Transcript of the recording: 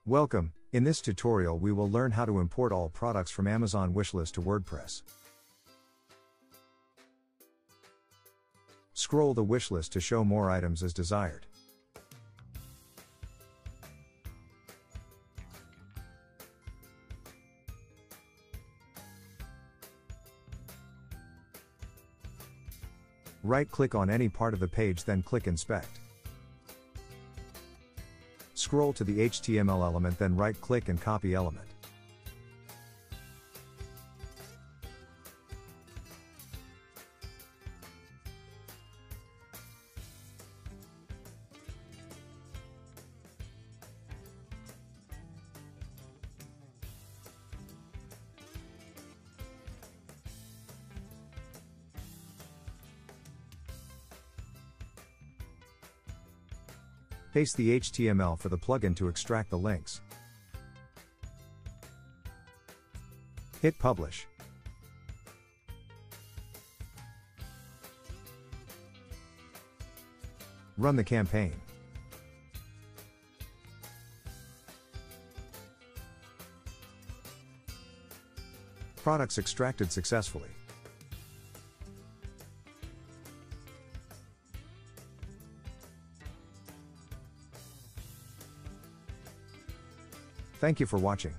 Welcome. In this tutorial we will learn how to import all products from Amazon Wishlist to WordPress. Scroll the wishlist to show more items as desired. Right-click on any part of the page, then click Inspect. Scroll to the HTML element, then right-click and copy element. Paste the HTML for the plugin to extract the links. Hit Publish. Run the campaign. Products extracted successfully. Thank you for watching.